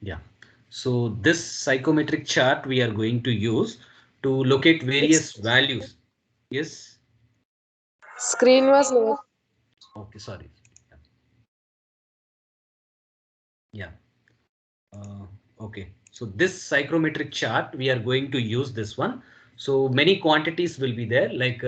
Yeah. So this psychometric chart we are going to use to locate various values. Yes. Screen was low. Okay. Sorry. Yeah. Okay, so this psychrometric chart, we are going to use this one. So many quantities will be there, like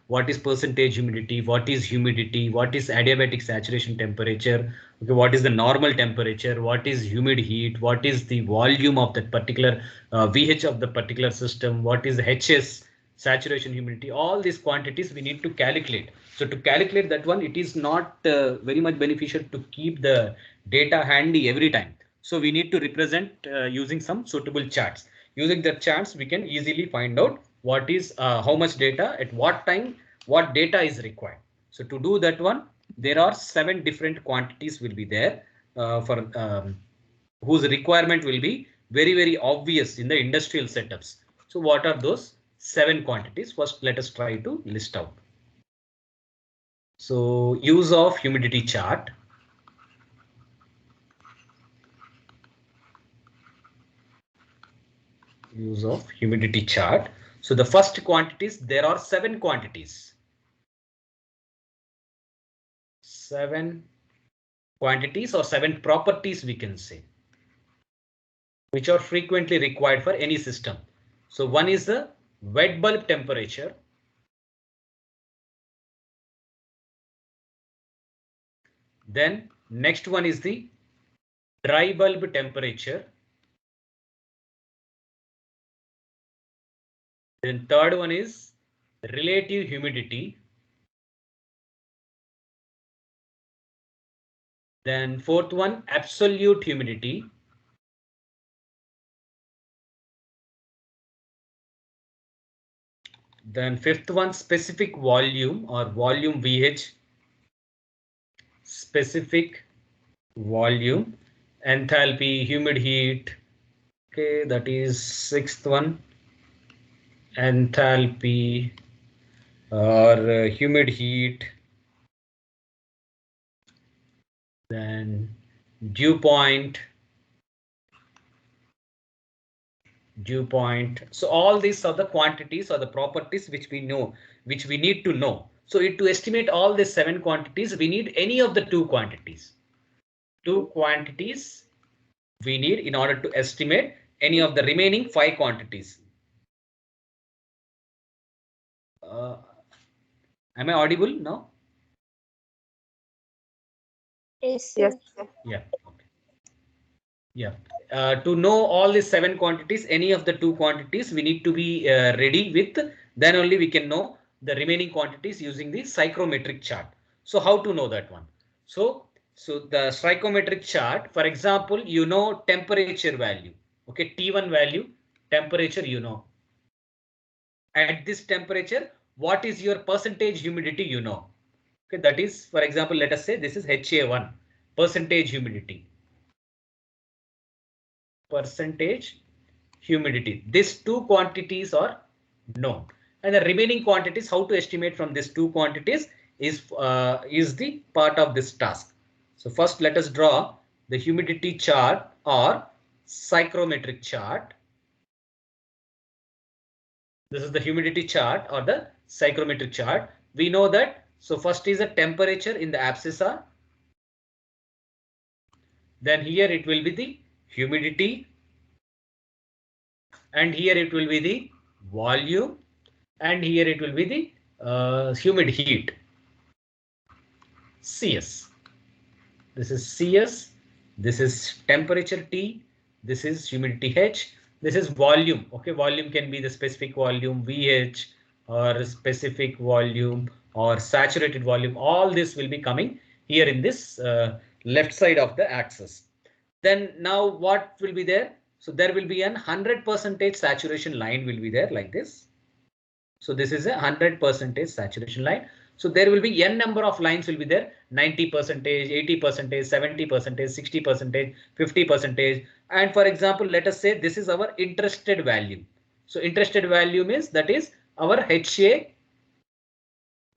what is percentage humidity, what is humidity, what is adiabatic saturation temperature, okay, what is the normal temperature, what is humid heat, what is the volume of that particular VH of the particular system, what is the HS, saturation humidity, all these quantities we need to calculate. So to calculate that one, it is not very much beneficial to keep the data handy every time. So we need to represent using some suitable charts. Using the charts, we can easily find out what is how much data at what time, what data is required. So to do that one, there are 7 different quantities will be there for whose requirement will be very obvious in the industrial setups. So what are those 7 quantities? First, let us try to list out. So use of humidity chart. Use of humidity chart. So the first quantities, there are 7 quantities. 7 quantities or 7 properties we can say, which are frequently required for any system. So one is the wet bulb temperature. Then next one is the dry bulb temperature. Then third one is relative humidity. Then fourth one, absolute humidity. Then fifth one, specific volume or volume VH. Specific volume, enthalpy, humid heat. Okay, that is sixth one. Enthalpy or humid heat. Then dew point. Dew point. So all these are the quantities or the properties which we know, which we need to know. So to estimate all these 7 quantities, we need any of the 2 quantities. 2 quantities we need in order to estimate any of the remaining 5 quantities. Uh, am I audible now? Yes, Yes. sir. Yeah. Okay. Yeah. To know all these 7 quantities, any of the 2 quantities we need to be ready with. Then only we can know the remaining quantities using the psychrometric chart. So how to know that one? So the psychrometric chart, for example, you know temperature value. Okay, T1 value, temperature you know. At this temperature, what is your percentage humidity you know. Okay, that is, for example, let us say this is HA1, percentage humidity. Percentage humidity. These 2 quantities are known, and the remaining quantities, how to estimate from these 2 quantities is the part of this task. So first let us draw the humidity chart or psychrometric chart. This is the humidity chart or the psychrometric chart. We know that. So first is the temperature in the abscissa. Then here it will be the humidity. And here it will be the volume. And here it will be the humid heat. CS. This is CS. This is temperature T. This is humidity H. This is volume. Okay, volume can be the specific volume VH or specific volume or saturated volume. All this will be coming here in this left side of the axis. Then now what will be there? So there will be an 100% saturation line will be there like this. So this is a 100% saturation line. So there will be n number of lines will be there, 90%, 80%, 70%, 60%, 50%. And for example, let us say this is our interested value. So interested value means that is our HA1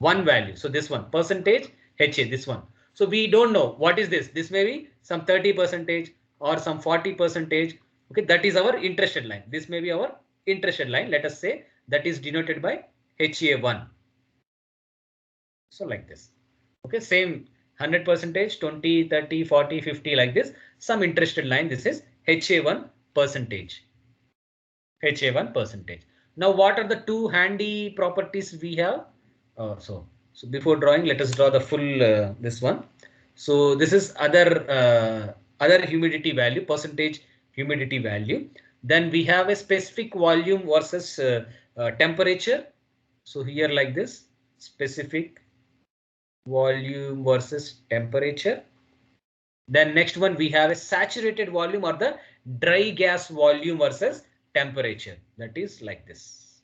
value. So this one percentage HA, this one. So we don't know what is this. This may be some 30%, or some 40 percentage. Okay, that is our interested line. This may be our interested line. Let us say that is denoted by HA1. So like this. Okay, same 100 percentage, 20, 30, 40, 50 like this. Some interested line. This is HA1 percentage. HA1 percentage. Now, what are the two handy properties we have? So before drawing, let us draw the full this one. So this is other humidity value, percentage humidity value. Then we have a specific volume versus temperature. So here like this, specific volume versus temperature. Then next one we have a saturated volume or the dry gas volume versus temperature. That is like this.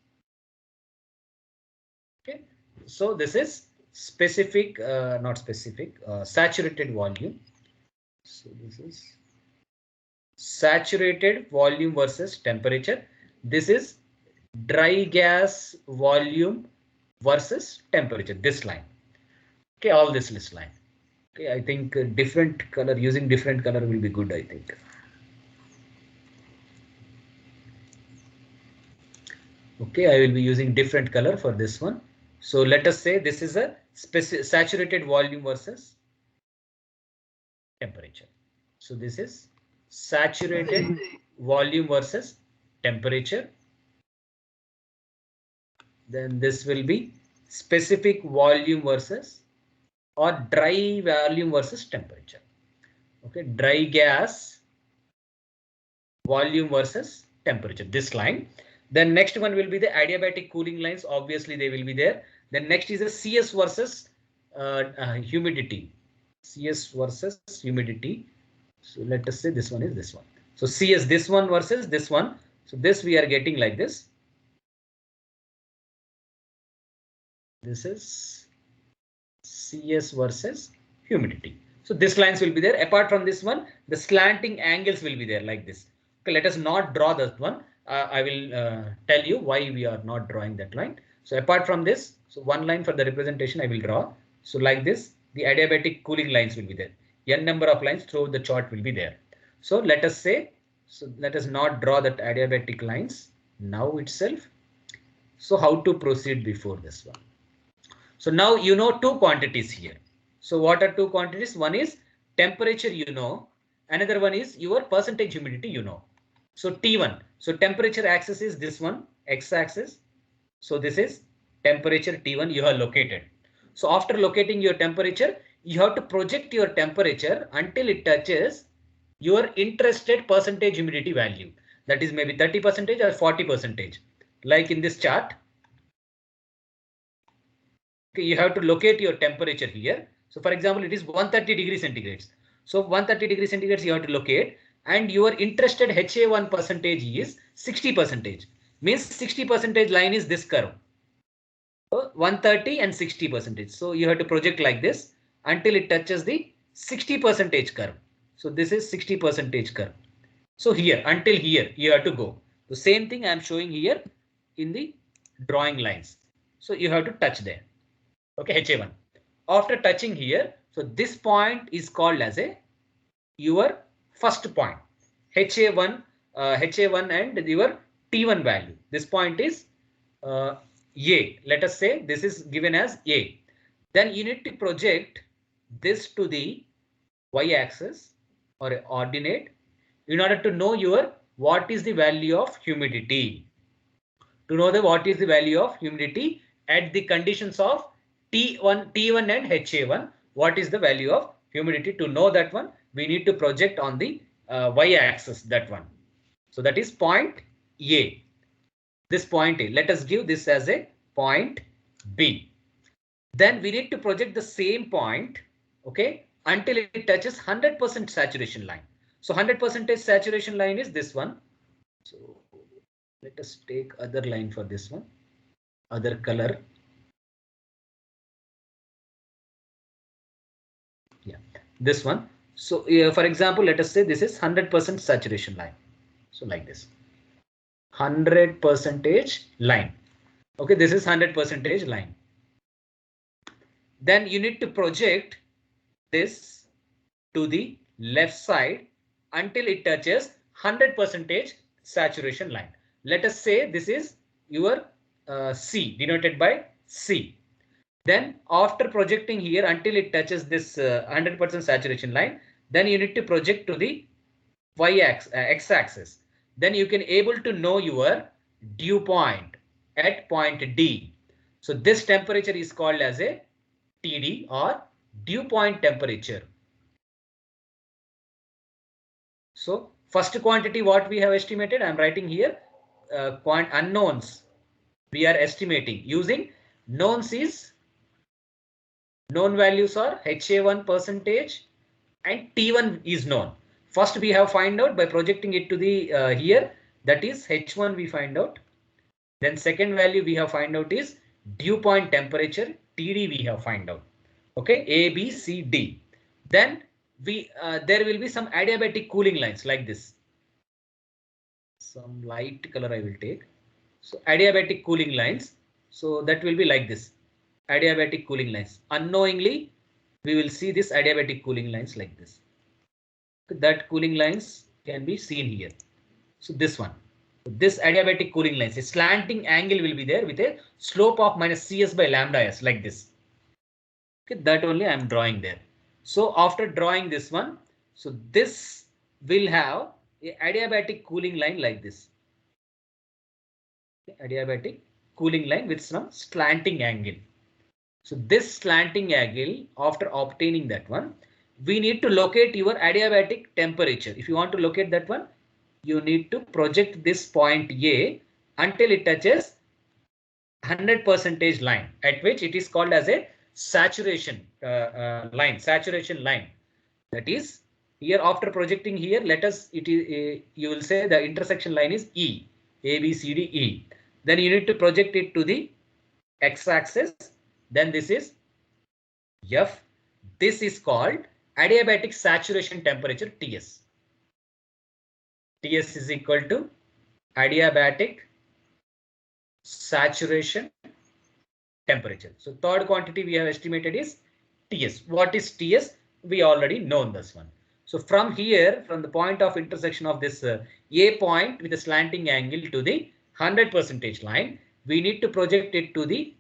Okay, so this is specific, not specific, saturated volume. So this is saturated volume versus temperature. This is dry gas volume versus temperature. This line. Okay, all this list line. Okay, I think different color, using different color will be good, I think. Okay, I will be using different color for this one. So let us say this is a saturated volume versus temperature. So this is saturated volume versus temperature. Then this will be specific volume versus or dry volume versus temperature. Okay, dry gas volume versus temperature, this line. Then next one will be the adiabatic cooling lines. Obviously they will be there. Then next is the CS versus humidity. CS versus humidity. So let us say this one is this one. So CS this one versus this one. So this we are getting like this. This is CS versus humidity. So this lines will be there. Apart from this one, the slanting angles will be there like this. Okay, let us not draw that one. I will tell you why we are not drawing that line. So apart from this, so one line for the representation I will draw. So like this, the adiabatic cooling lines will be there. N number of lines through the chart will be there. So let us say, so let us not draw that adiabatic lines now itself. So how to proceed before this one? So now you know two quantities here. So what are two quantities? One is temperature, you know. Another one is your percentage humidity, you know. So T1. So temperature axis is this one, x-axis. So this is temperature T1 you have located. So after locating your temperature, you have to project your temperature until it touches your interested percentage humidity value. That is maybe 30% or 40%. Like in this chart. Okay, you have to locate your temperature here. So for example, it is 130 degrees centigrade. So 130 degrees centigrade you have to locate, and your interested HA1 percentage is 60%. Means 60% line is this curve. So 130 and 60%. So you have to project like this until it touches the 60% curve. So this is 60% curve. So here until here you have to go. The same thing I am showing here in the drawing lines. So you have to touch there. Okay, HA1. After touching here, so this point is called as a your first point. HA1, HA1 and your T1 value. This point is A. Let us say this is given as A. Then you need to project this to the y-axis or a ordinate in order to know your what is the value of humidity. To know the what is the value of humidity at the conditions of T1 and HA1, what is the value of humidity? To know that one, we need to project on the y-axis that one. So that is point A. This point A. Let us give this as a point B. Then we need to project the same point, okay, until it touches 100% saturation line. So 100% saturation line is this one. So let us take other line for this one, other color. Yeah, this one. So for example, let us say this is 100% saturation line. So like this, 100% line. Okay, this is 100% line. Then you need to project this to the left side until it touches 100% saturation line. Let us say this is your C, denoted by C. Then after projecting here until it touches this 100% saturation line, then you need to project to the x-axis. Then you can able to know your dew point at point D. So this temperature is called as a TD, or dew point temperature. So first quantity what we have estimated, I am writing here unknowns we are estimating using knowns is known values are HA1 percentage and T1 is known. First we have find out by projecting it to the here, that is H1 we find out. Then second value we have find out is dew point temperature, TD we have find out. Okay, A, B, C, D. Then we there will be some adiabatic cooling lines like this. Some light color I will take. So adiabatic cooling lines. So that will be like this. Adiabatic cooling lines. Unknowingly, we will see this adiabatic cooling lines like this. That cooling lines can be seen here. So this one. This adiabatic cooling lines, a slanting angle will be there with a slope of minus Cs by lambda s like this. Okay, that only I am drawing there. So after drawing this one, so this will have a adiabatic cooling line like this. Okay, adiabatic cooling line with some slanting angle. So this slanting angle, after obtaining that one, we need to locate your adiabatic temperature. If you want to locate that one, you need to project this point A until it touches 100% line, at which it is called as a saturation line. Saturation line. That is here after projecting here, let us it is you will say the intersection line is E, A, B, C, D, E. Then you need to project it to the x-axis. Then this is F. This is called adiabatic saturation temperature Ts. Ts is equal to adiabatic saturation temperature. So third quantity we have estimated is Ts. What is Ts? We already know this one. So from here, from the point of intersection of this A point with a slanting angle to the 100% line, we need to project it to the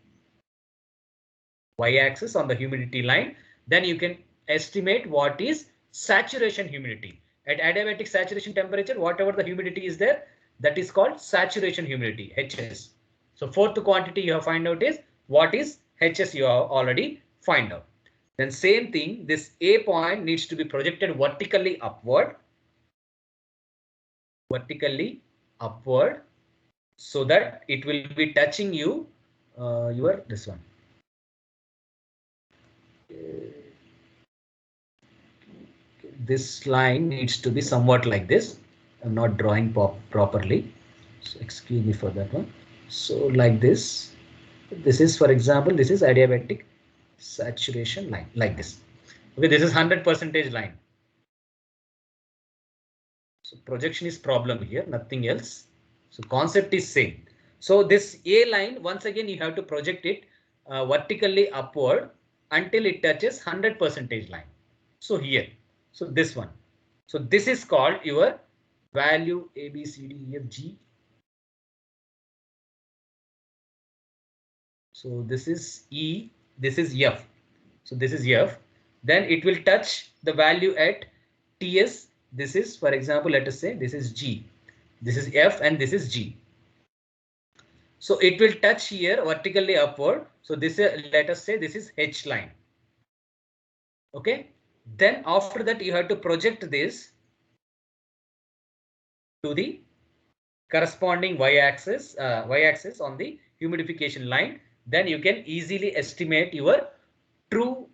y-axis on the humidity line. Then you can estimate what is saturation humidity. At adiabatic saturation temperature, whatever the humidity is there, that is called saturation humidity, HS. So fourth quantity you have find out is what is HS, you have already find out. Then same thing, this A point needs to be projected vertically upward, so that it will be touching you your this one. This line needs to be somewhat like this. I'm not drawing properly, so excuse me for that one. So like this, this is, for example, this is adiabatic saturation line like this. Okay, this is 100% line. So projection is problem here, nothing else. So concept is same. So this A line, once again you have to project it vertically upward until it touches 100% line. So here, so this one. So this is called your value A, B, C, D, E, F, G. So this is E, this is F. So this is F. Then it will touch the value at TS. This is, for example, let us say this is G. This is F and this is G. So it will touch here vertically upward. So this is, let us say this is H line. Okay. Then after that you have to project this to the corresponding y-axis on the humidification line. Then you can easily estimate your true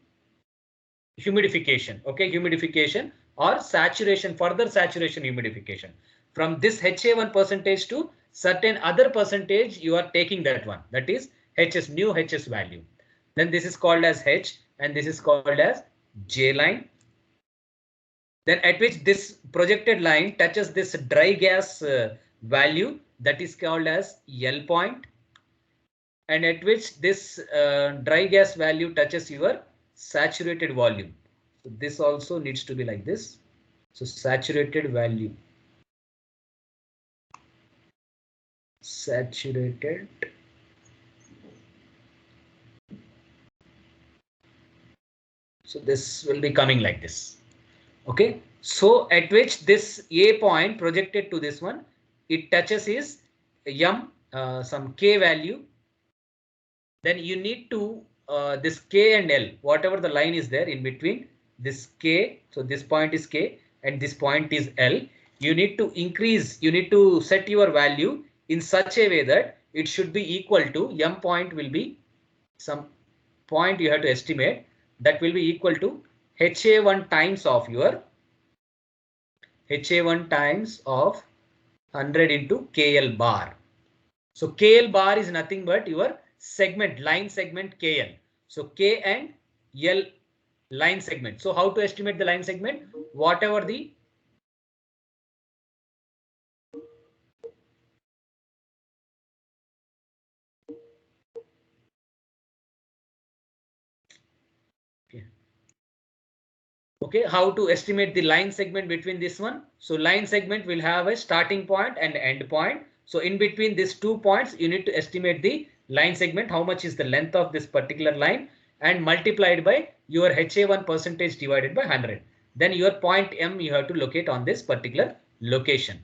humidification. Okay, humidification or saturation, further saturation humidification. From this HA1 percentage to certain other percentage, you are taking that one. That is HS, new HS value. Then this is called as H and this is called as J line. Then at which this projected line touches this dry gas value, that is called as L point. And at which this dry gas value touches your saturated volume. So this also needs to be like this. So saturated value. Saturated. So this will be coming like this. Okay. So at which this A point projected to this one, it touches is m some k value. Then you need to this k and l, whatever the line is there in between this k. So this point is k and this point is l. You need to increase. You need to set your value in such a way that it should be equal to m point will be some point you have to estimate that will be equal to HA1 times of your HA1 times of 100 into KL bar. So KL bar is nothing but your segment, line segment KL. So K and L line segment. So how to estimate the line segment? Whatever the okay, how to estimate the line segment between this one? So line segment will have a starting point and end point. So in between these 2 points, you need to estimate the line segment, how much is the length of this particular line, and multiplied by your HA1 percentage divided by 100. Then your point M you have to locate on this particular location.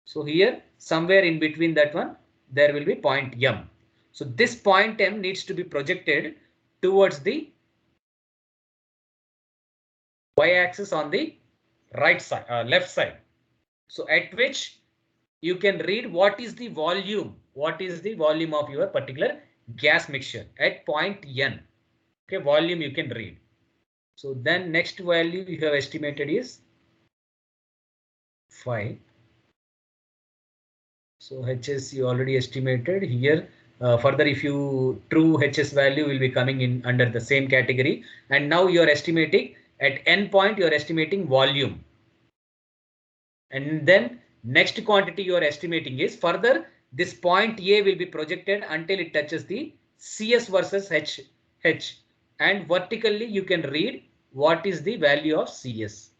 So here somewhere in between that one, there will be point M. So this point M needs to be projected towards the y-axis on the right side, left side. So at which you can read what is the volume, of your particular gas mixture at point N. Okay, volume you can read. So then next value you have estimated is 5. So HS you already estimated here. Further, if you true HS value will be coming in under the same category. And now you are estimating at N point, you are estimating volume. And then next quantity you are estimating is further this point A will be projected until it touches the CS versus H. And vertically you can read what is the value of CS.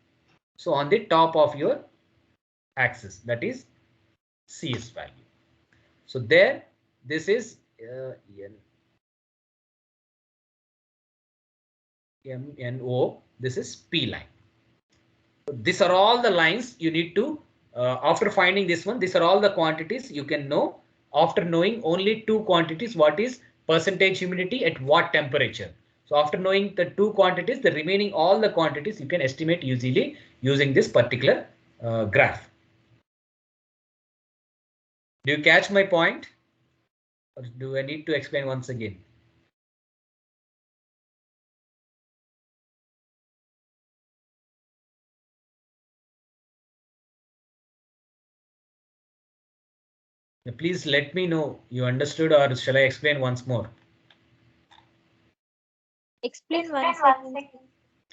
So on the top of your axis, that is CS value. So there, this is MNO, this is P line. So these are all the lines you need to, after finding this one, these are all the quantities you can know after knowing only two quantities, what is percentage humidity at what temperature. So after knowing the two quantities, the remaining all the quantities you can estimate easily using this particular graph. Do you catch my point? Or do I need to explain once again? Please let me know you understood, or shall I explain once more? Explain once again.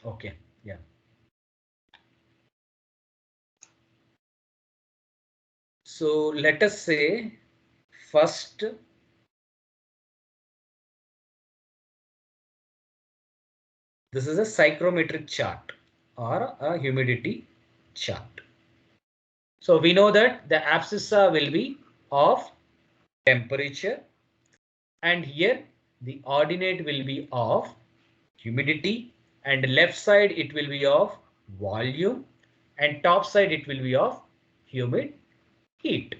Okay, yeah. So let us say first this is a psychrometric chart or a humidity chart. So we know that the abscissa will be of temperature, and here the ordinate will be of humidity, and left side it will be of volume, and top side it will be of humid heat.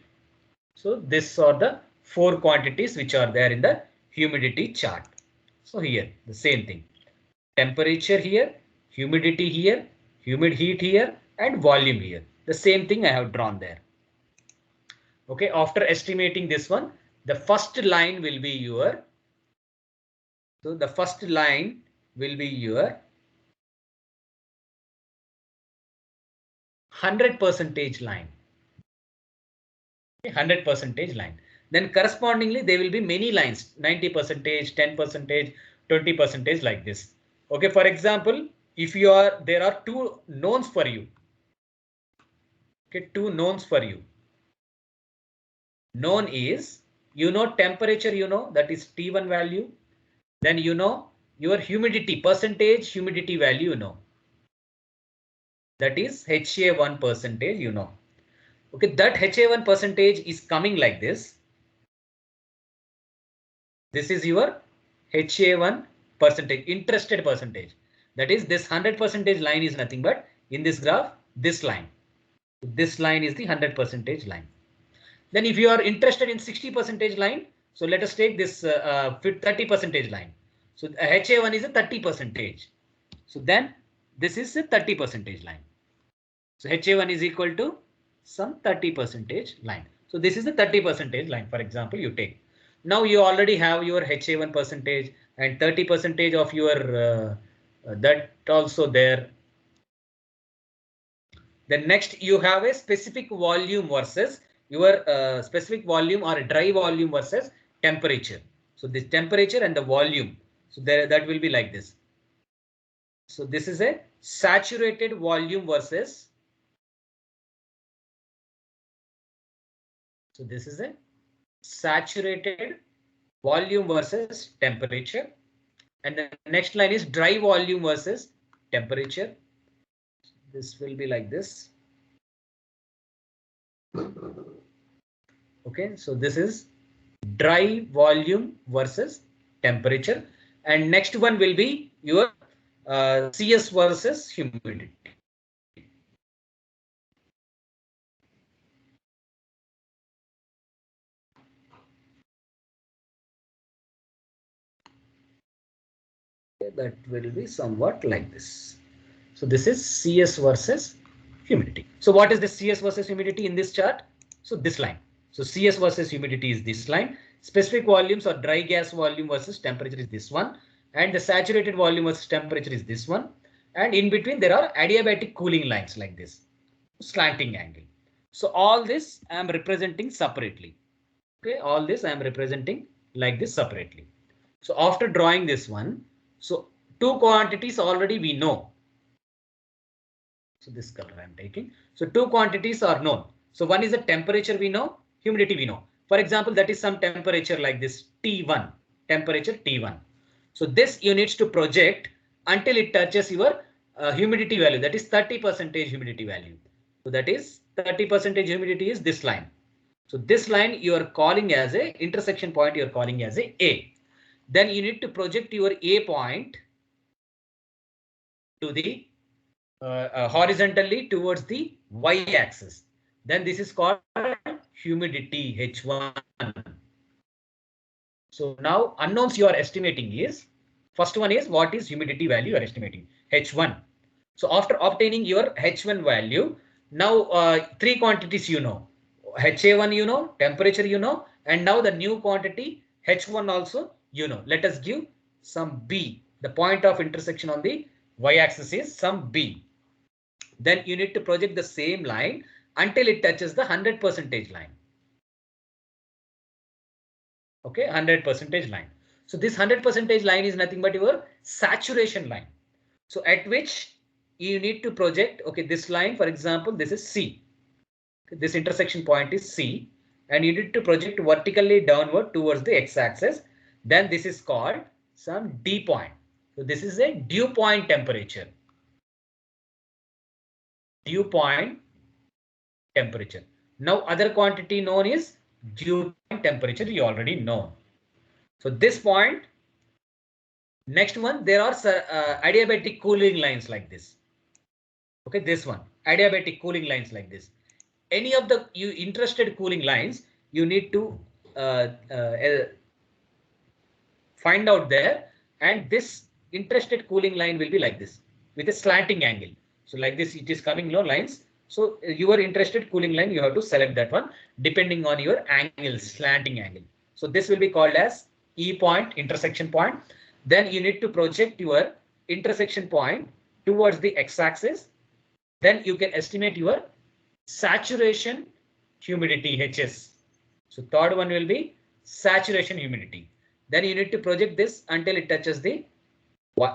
So these are the four quantities which are there in the humidity chart. So here the same thing. Temperature here, humidity here, humid heat here, and volume here. The same thing I have drawn there. Okay, after estimating this one, the first line will be your, so the first line will be your 100% line. 100% line. Then correspondingly, there will be many lines, 90%, 10%, 20% like this. Okay, for example, if you are, there are two knowns for you. Okay, two knowns for you. Known is, you know temperature, you know that is T1 value. Then you know your humidity, percentage humidity value, you know. that is HA1 percentage, you know. Okay, that HA1 percentage is coming like this. This is your HA1 percentage, interested percentage. That is, this 100 percentage line is nothing but in this graph, this line. This line is the 100 percentage line. Then if you are interested in 60 percentage line, so let us take this 30 percentage line. So HA1 is a 30 percentage. So then this is a 30 percentage line. So HA1 is equal to some 30 percentage line. So this is the 30 percentage line. For example, you take. Now you already have your HA1 percentage and 30 percentage of your that also there. Then next you have a specific volume versus your specific volume or a dry volume versus temperature. So this temperature and the volume. So there that will be like this. So this is a saturated volume versus. So this is a saturated volume versus temperature. And the next line is dry volume versus temperature. This will be like this. Okay, so this is dry volume versus temperature. And next one will be your CS versus humidity. That will be somewhat like this. So this is CS versus humidity. So what is the CS versus humidity in this chart? So this line. So CS versus humidity is this line. Specific volumes or dry gas volume versus temperature is this one. And the saturated volume versus temperature is this one. And in between there are adiabatic cooling lines like this. Slanting angle. So all this I am representing separately. Okay, all this I am representing like this separately. So after drawing this one, so two quantities already we know. So this color I am taking. So two quantities are known. So one is the temperature we know, humidity we know. For example, that is some temperature like this T1, temperature T1. So this you need to project until it touches your humidity value, that is 30% humidity value. So that is 30% humidity is this line. So this line you are calling as a intersection point, you are calling as a. Then you need to project your A point to the horizontally towards the y-axis. Then this is called humidity H1. So now unknowns you are estimating is, first one is what is humidity value you are estimating, H1. So after obtaining your H1 value, now three quantities you know, HA1 you know, temperature you know, and now the new quantity H1 also you know. Let us give some B. The point of intersection on the y-axis is some B. Then you need to project the same line until it touches the 100 percentage line. Okay, 100 percentage line. So this 100 percentage line is nothing but your saturation line. So at which you need to project, okay, this line, for example, this is C. This intersection point is C, and you need to project vertically downward towards the x-axis. Then this is called some D point. So this is a dew point temperature. Dew point temperature. Now other quantity known is dew point temperature, you already know. So this point, next one, there are adiabatic cooling lines like this. Okay, this one, adiabatic cooling lines like this. Any of the you interested cooling lines, you need to find out there, and this interested cooling line will be like this with a slanting angle. So like this, it is coming low lines. So your interested cooling line, you have to select that one depending on your angle, slanting angle. So this will be called as E point, intersection point. Then you need to project your intersection point towards the x-axis. Then you can estimate your saturation humidity HS. So third one will be saturation humidity. Then you need to project this until it touches the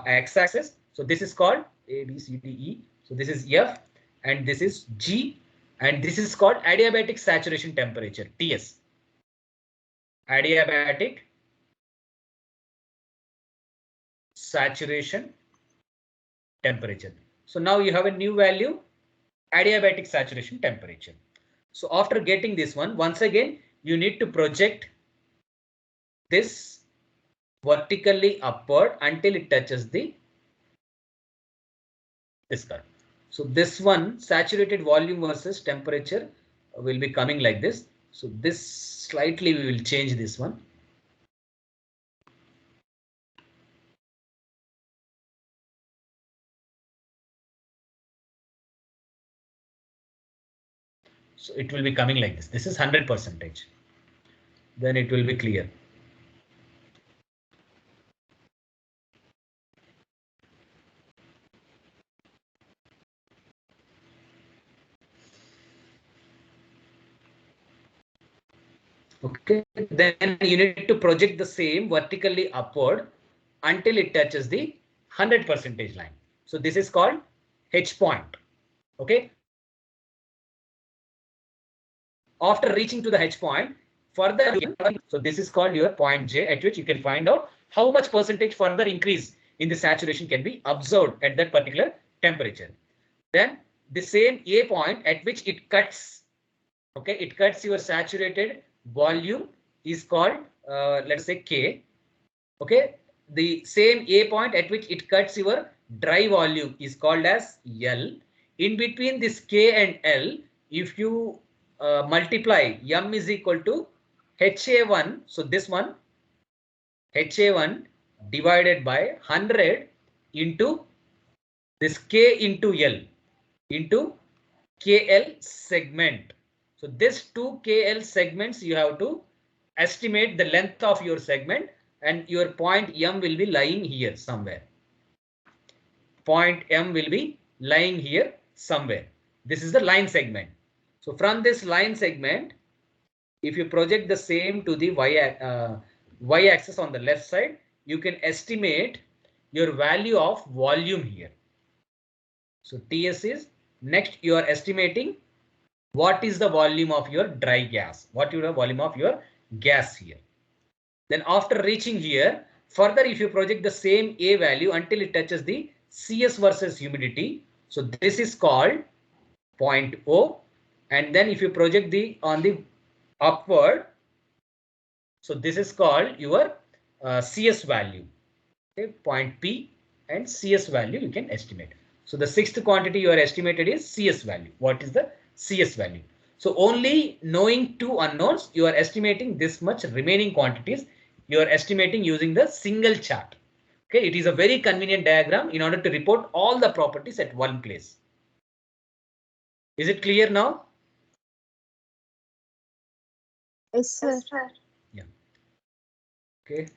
x-axis. So this is called A, B, C, D, E. So this is F and this is G, and this is called adiabatic saturation temperature, TS. Adiabatic saturation temperature. So now you have a new value adiabatic saturation temperature. So after getting this one, once again, you need to project this vertically upward until it touches this curve. So this one, saturated volume versus temperature, will be coming like this. So this slightly we will change this one. So it will be coming like this. This is 100%. Then it will be clear. Okay, then you need to project the same vertically upward until it touches the 100% line. So this is called H point. Okay. After reaching to the H point, further, so this is called your point J, at which you can find out how much percentage further increase in the saturation can be observed at that particular temperature. Then the same A point at which it cuts, okay, it cuts your saturated volume is called, let's say K. Okay, the same A point at which it cuts your dry volume is called as L. In between this K and L, if you multiply M is equal to HA1, so this one HA1 divided by 100 into this K into L into KL segment. So this two KL segments you have to estimate the length of your segment, and your point M will be lying here somewhere. Point M will be lying here somewhere. This is the line segment. So from this line segment, if you project the same to the y axis on the left side, you can estimate your value of volume here. So TS is next you are estimating what is the volume of your dry gas, what is the volume of your gas here. Then after reaching here, further if you project the same A value until it touches the CS versus humidity, so this is called point O. And then if you project the on the upward, so this is called your CS value. Okay, point P and CS value you can estimate. So the sixth quantity you are estimated is CS value. What is the CS value? So only knowing two unknowns, you are estimating this much remaining quantities. You are estimating using the single chart. Okay, it is a very convenient diagram in order to report all the properties at one place. Is it clear now? Yes, sir. Yeah. Okay.